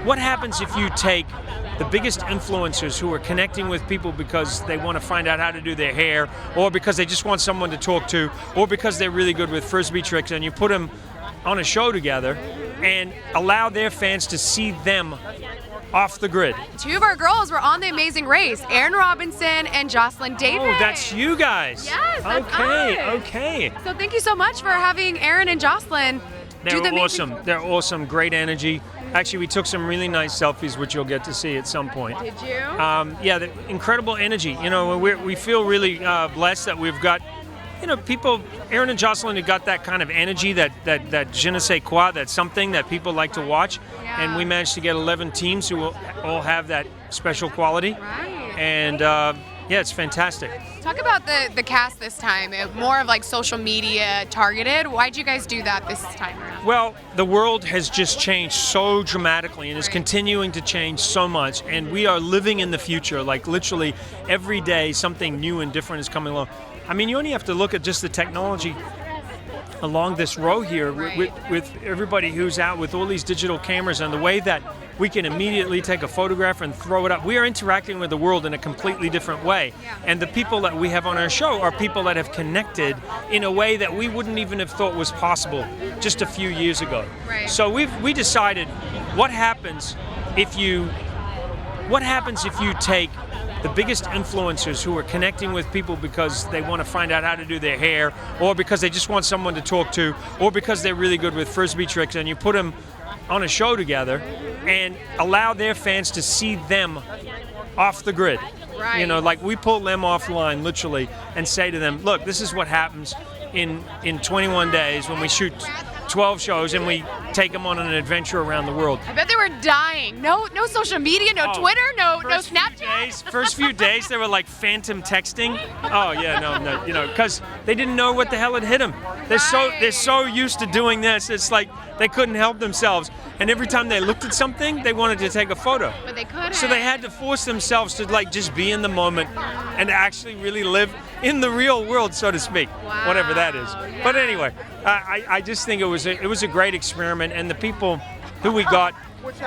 what happens if you take the biggest influencers who are connecting with people because they want to find out how to do their hair, or because they just want someone to talk to, or because they're really good with frisbee tricks, and you put them on a show together and allow their fans to see them off the grid. Two of our girls were on The Amazing Race, Erin Robinson and Joslyn Davis. Oh, that's you guys. Yes, that's okay, us. okay. So thank you so much for having Erin and Joslyn do the They're amazing. awesome. They're awesome. Great energy. Actually, we took some really nice selfies, which you'll get to see at some point. Did you? Yeah, the incredible energy. You know, we feel really blessed that we've got, you know, people. Erin and Joslyn have got that kind of energy, that je ne sais quoi, that something that people like to watch. Yeah. And we managed to get 11 teams who will all have that special quality. Right. And yeah, it's fantastic. Talk about the cast this time. More of like social media targeted. Why'd you guys do that this time around? Well, the world has just changed so dramatically and is Right. continuing to change so much, and we are living in the future. Like literally every day something new and different is coming along. I mean, you only have to look at just the technology along this row here with everybody who's out with all these digital cameras, and the way that we can immediately take a photograph and throw it up. We are interacting with the world in a completely different way. Yeah. And the people that we have on our show are people that have connected in a way that we wouldn't even have thought was possible just a few years ago. Right. So we decided what happens if you take the biggest influencers who are connecting with people because they want to find out how to do their hair, or because they just want someone to talk to, or because they're really good with frisbee tricks, and you put them on a show together and allow their fans to see them off the grid. Right. You know, like we pull them offline literally and say to them, look, this is what happens in 21 days when we shoot 12 shows and we take them on an adventure around the world. I bet they were dying. No social media, no Twitter, no Snapchat. First few days, they were like phantom texting. Oh yeah, no, you know, because they didn't know what the hell had hit them. They're so used to doing this. It's like they couldn't help themselves. And every time they looked at something, they wanted to take a photo. But they couldn't. So they had to force themselves to like just be in the moment and actually really live in the real world, so to speak, whatever that is. Wow, But yeah. anyway, I just think it was a great experiment, and the people who we got,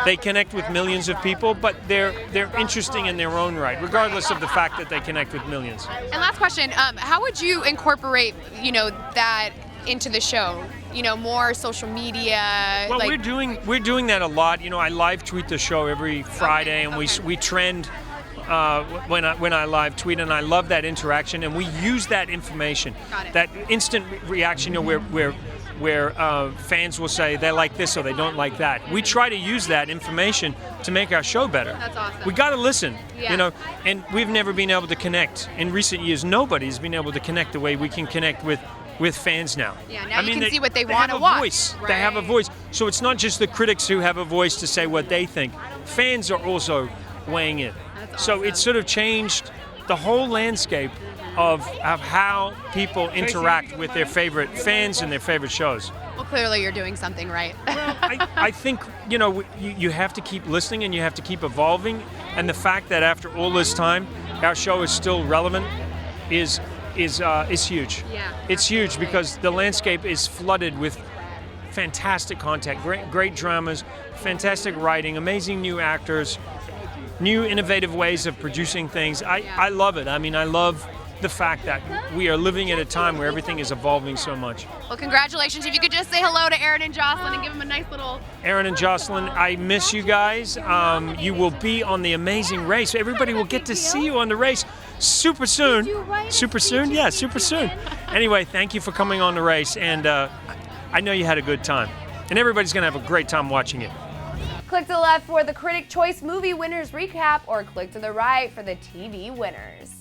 they connect with millions of people, but they're interesting in their own right, regardless of the fact that they connect with millions. And last question, how would you incorporate, that into the show? More social media. Well, we're doing that a lot. I live tweet the show every Friday, and we trend when I live tweet, and I love that interaction. And we use that information, Got it. that instant reaction, where fans will say they like this or they don't like that. We try to use that information to make our show better. That's awesome. We got to listen, Yeah. And we've never been able to connect. In recent years, nobody's been able to connect the way we can connect with fans now. Yeah, now you can see what they wanna have a watch. voice. They have a Right. voice. So it's not just the critics who have a voice to say what they think. Fans are also weighing in. That's So awesome. it's sort of changed the whole landscape of how people interact with their favorite fans and their favorite shows. Well, clearly you're doing something right. I think, you have to keep listening and you have to keep evolving. And the fact that after all this time, our show is still relevant is huge. Yeah, It's huge absolutely. because the landscape is flooded with fantastic content, great dramas, fantastic writing, amazing new actors, new innovative ways of producing things. I love it. I mean, I love the fact that we are living at a time where everything is evolving so much. Well, congratulations. If you could just say hello to Erin and Joslyn and give them a nice little... Erin and Joslyn, I miss you guys. You will be on The Amazing Race. Everybody will get to see you on the race super soon. Super soon? Yeah, super soon. Anyway, thank you for coming on the race, and I know you had a good time. And everybody's going to have a great time watching it. Click to the left for the Critic Choice Movie Winners recap, or click to the right for the TV winners.